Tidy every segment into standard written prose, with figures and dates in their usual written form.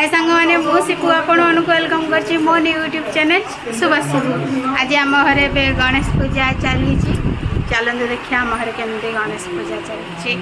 हाय सांग मैंने मु सिपु आपण वेलकम करछि मो यूट्यूब चैनल सुभाष आज आम घरे गणेश पूजा चली चलते देखिए आम घरे केमती गणेश पूजा चली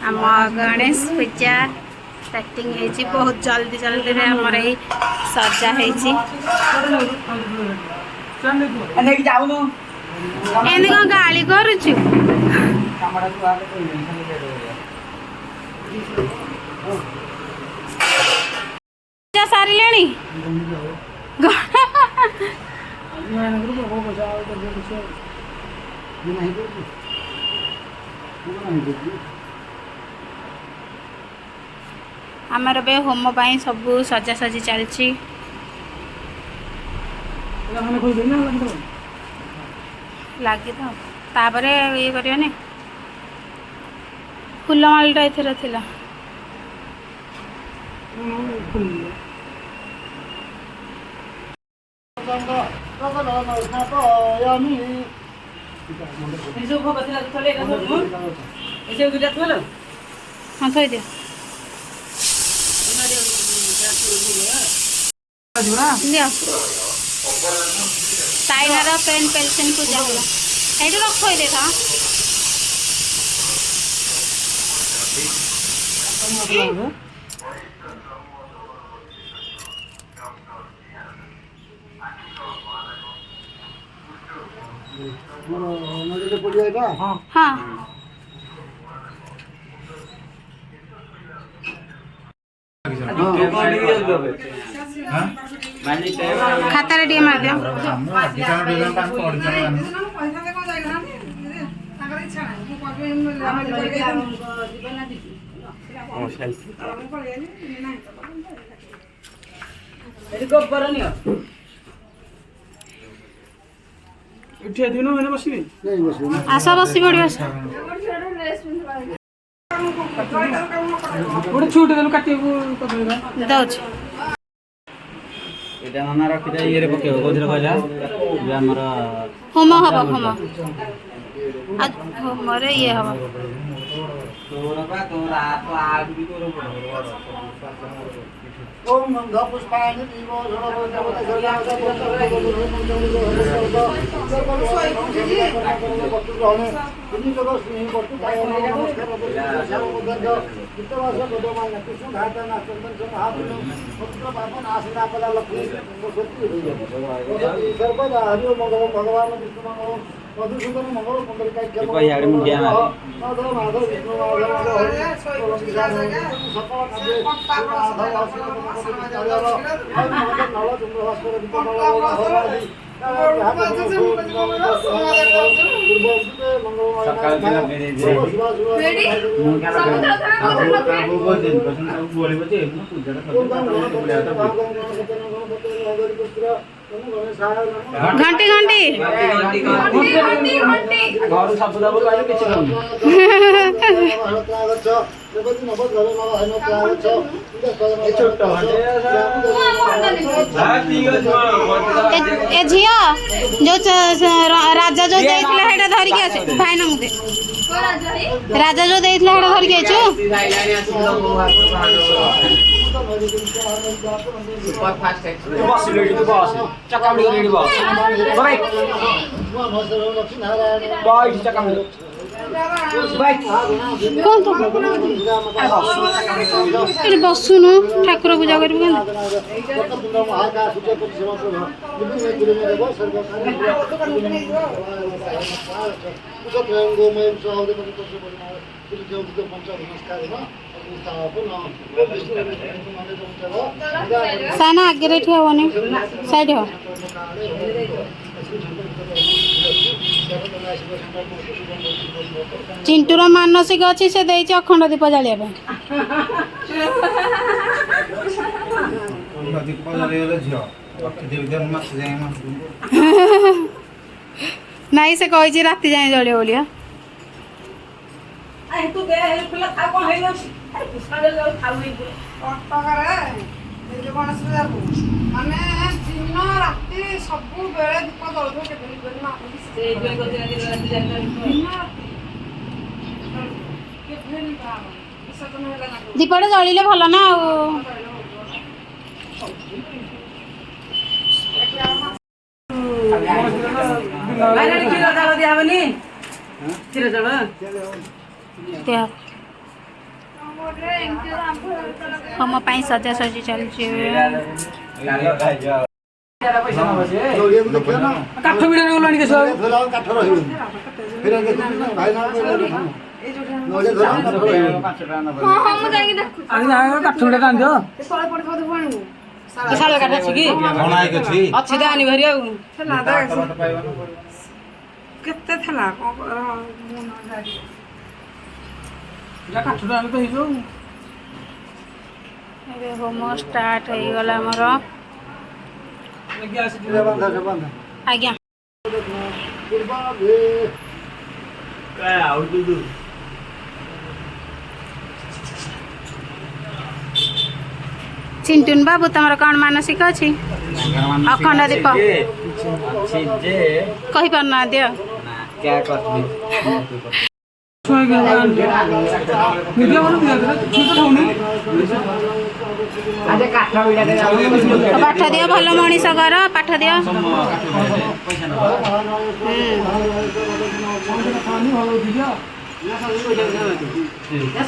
आम गणेश पूजा स्टार्टिंग होती बहुत जल्दी जल्दी आमर यही सजा एने कौन गाली करुचु सारे आमर बे होम पाई सब सजा सजी चलची लगे तो तापर ये करने फूलमालटा एथर थिला हाँ थोड़ी दिया टाइगर पेन पेंशन पूजा होला एठी रख दे था हाँ खाता रे मार दियो आस बस पड़ो छूट देलु काटी दउछ एटा नाना रखिदा ये रे पके गोधरे कहला जे हमर होम हबा होम आज हमरे ये हबा तोरा बा तोरा तो आग भी तोरो ओम नमः पुष्पाय दीवो झड़ो देवता गला भगवान विष्णु मधुसूदन मंगल कुंडलिका यार मुंडिया मारे माधव माधव विष्णु सकाळ के मेरे दे मुन क्या लगा वो दिन पसंद बोले बच्चे पूजा का घंटी घंटी घर सब दबो बाजू किछ कम छोटा ए झिया जो राजा जो देइतले हेडा धरि के आछे भाई न मुते राजा जो देइतले हेडा धरि के आछो सुपर फास्ट एक्सप्रेस बस रेडी तो बस चकामडी रेडी बस बाइक बाइक चकामडी बाइक कौन तो ये बसुनु ठाकुर पूजा करबे केन साना आगे रे ठिया होने साइड हो चिंटूर मानसिक अच्छी से देइछि अखंड दीप जालिया पे नहीं से कहि राति जाए जलियो बोलिया ମାନେ ଦିନ ରାତି ସବୁବେଳେ ଦୀପ ଜଳୁଥିବ କେବେ ଦୀପଟା ଜଳିଲେ ଭଲ ନା ଆଉ। କ୍ଷୀର ଚାଉଳ ଦିଆହବନି କ୍ଷୀର ଚାଉଳ ଦେହ ହୋମ ପାଇଁ ସଜାସଜି ଚାଲିଛି। ଦୌଡ଼ିବାକୁ ଦେଖିବ ନା କାଠ ବିଡ଼ା ଗଲାଣି କେଶ ଧରିଲା ବେଳକୁ କାଠ ରହିବନି ଫେର ଦେଖୁଛୁ ନା ଭାଇ ନା ନଡ଼ିଆ ଧରିଲା ବେଳକୁ କାଠ ରହିବନି କାଠ ବିଡ଼ା ଟାଣିଦିଅ ଶାଳ କାଠ ଅଛି କି ଅଛି ତ ଆଣି ଭାରି ଆଉ କେତେ ଥିଲା କଣ କାଠଟା ଆଣି ତ ହେଇଯିବ ଏବେ ହୋମ ଷ୍ଟାର୍ଟ ହେଇଗଲା ଆମର। ଆଜ୍ଞା ଚିଣ୍ଟୁନ ବାବୁ ତମର କ'ଣ ମାନସିକ ଅଛି? ଅଖଣ୍ଡ ଦୀପ କହିପାରୁନାହାନ୍ତି ଆଉ। ପାଠ ଦିଅ ଭଲ ମଣିଷ କର ପାଠ ଦିଅ।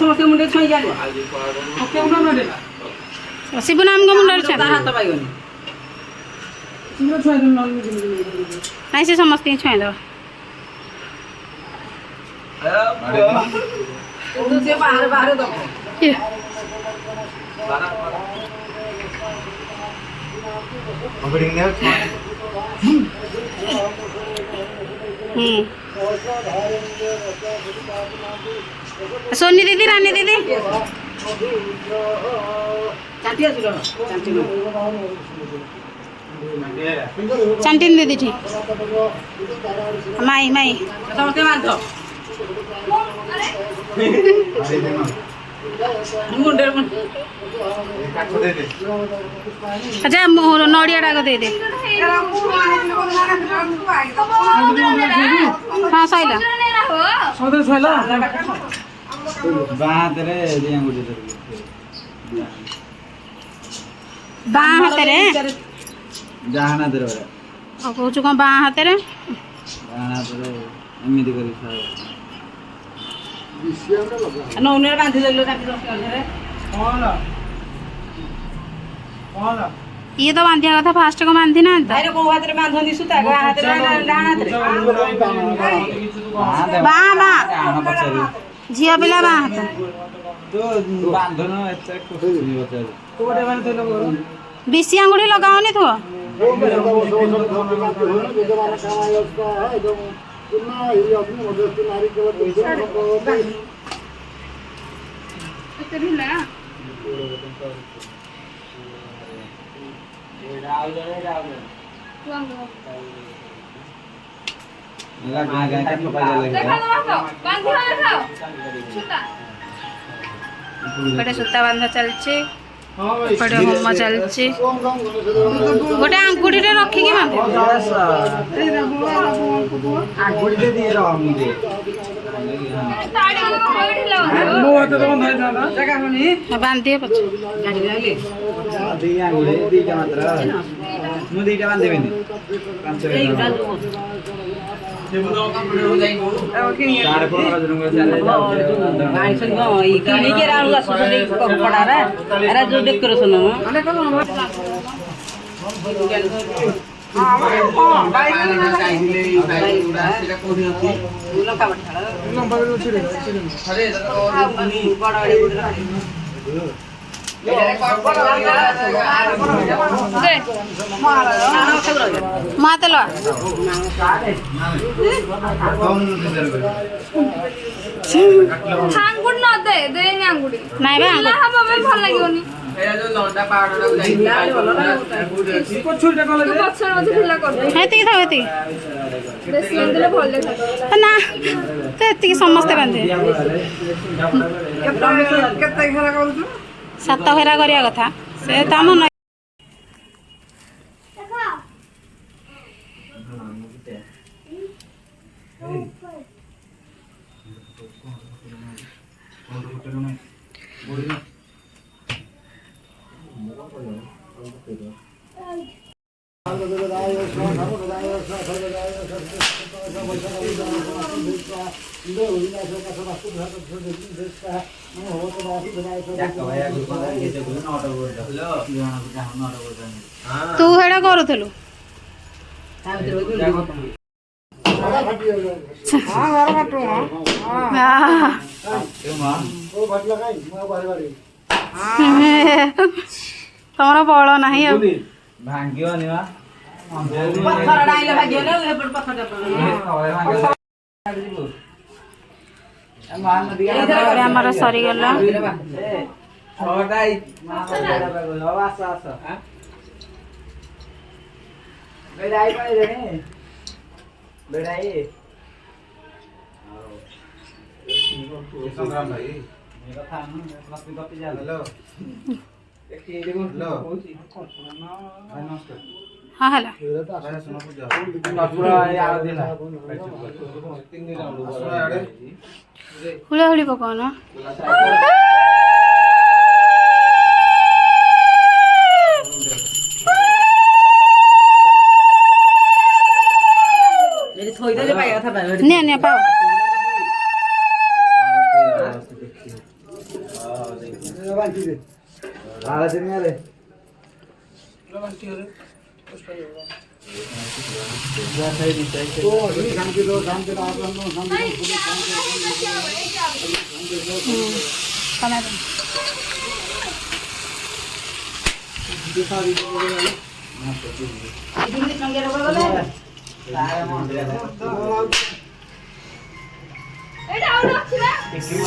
ସମସ୍ତେ ମୁଣ୍ଡେ ଛୁଇଁ ଯାଏ ଶିବୁନାମଙ୍କ ମୁଣ୍ଡରେ ଛୁଆ ହାତ ପାଇବନି ନାଇଁ ସେ ସମସ୍ତଙ୍କୁ ଛୁଆଇଁଦେବ। ବାହାରେ ବାହାରେ ଦବ सोनी दीदी रानी दीदी ଚାଟି ଆସିଲ चांटिन दीदी ठीक माई माई ସମସ୍ତେ ବାନ୍ଧ ମୁଣ୍ଡରେ अच्छा मोहर नड़िया डाक दे दे हाँ सैला बाँ हाथ रे कहूँ कौन बाँ हाथ रे ନଉନରେ ବାନ୍ଧି ଦେଲୁ କାଟି ରଖିଲେ ये तो बांधिया कथा फास्ट को बांधी ना ଭାଇର କୋଉ ହାତରେ ବାନ୍ଧନ୍ତି ସୂତା ଗାଁ ହାତରେ ଡାହାଣ ହାତରେ बाँ बाँ झील पिला बाँ हाथ बेसी आंगुठी लगाओनी थो गोटे सूता बांधा चलची गोटे होम चलची गोटे आंगुठी रखिकी बांधे बांधिए पछे जो डेकोरेशन मातलो आंगुड़ न दे देनी आंगुड़ी नाइ बा ना हम हमें भल लागियोनी तू पछर मते ढिला कर दे हेती था हेती बेसी अंदले भल देखा ना तो हेती समस्त बांधे केते घरा करू सात फेरा करिया कथा से ताम न ତୁ ହେଟା କରୁଥିଲୁ ତମର ବଳ ନାହିଁ ଆଉ ଭାଙ୍ଗିବନି ବା ପଥରଟା ଆଇଲେ ଭାଗିଗଲେ ଆଉ ଏପଟେ ପଥରଟା ଏବେ ଆମର ସରିଗଲା ହଁ ହେଲା ହୁଳାହୁଳି ପକାଉନ ଥୋଇଦେଲେ ପାଇବା କଥା ପାଇବା ନିଅ ନିଅ ପାଅ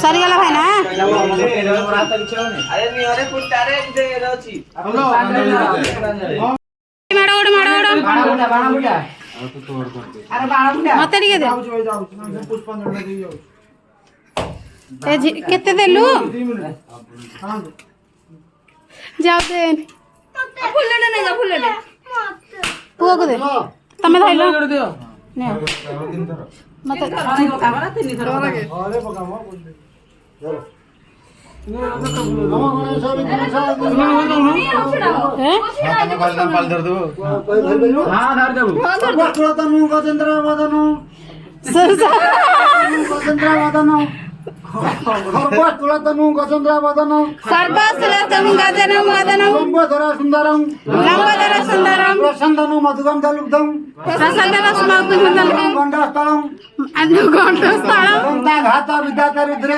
ସରିଗଲା ଭାଇନା ମତେ ଟିକେ ଦେ କେତେ ଦେଲୁ ଯାଉ ଦେ ପୁଅକୁ ଦେ ତମେ ଧଇଲ ମତେ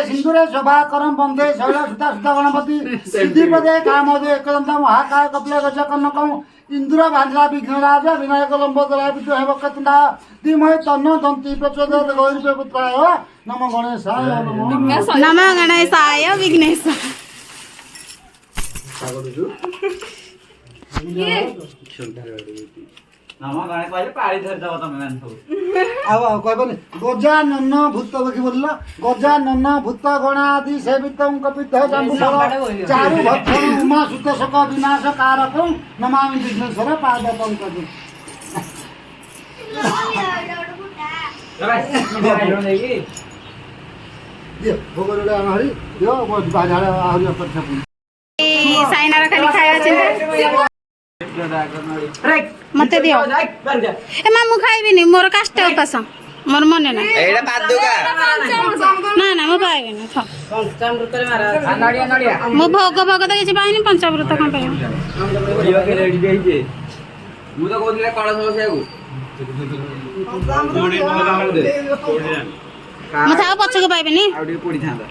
सिंधुरे शोभा करम बंदे शैल सुता सुता गणपति सिद्धिपदे कामदे एकदंत महाकाय कपिल गज कनकम इंद्र भांजा विघ्न राजा विनायक लंबोदरा विद्य हेव कतंडा दिमय तन्न दंती प्रचोदय गौरी पुत्राय नमो गणेशाय नमो गणेशाय विघ्नेश गजानन भूत देखी बोल गजानन भूत गणादि सेवित कपित चारु भक्षण उमा सुत शक विनाश कारक नमामि विघ्नेश्वर पाद पंकज भोग हरी दियो बाजार आहरी अपेक्षा साइनार खाली खाया चिंता मते दियो ए मामू खाइबिनी मोर काष्ट उपास मोर मने ना एडा पादुका ना ना मो पाइबिनी थ पंचामृतरे मारा नडिया नडिया मो भोग भोग त किछि पाइनी पंचामृत कां पाइबो लियो के रेडी देइजे मु तो कहथिले कळा समस्यागु जोडी मोर दे म था पछके पाइबिनी आउडी पोडी थांदा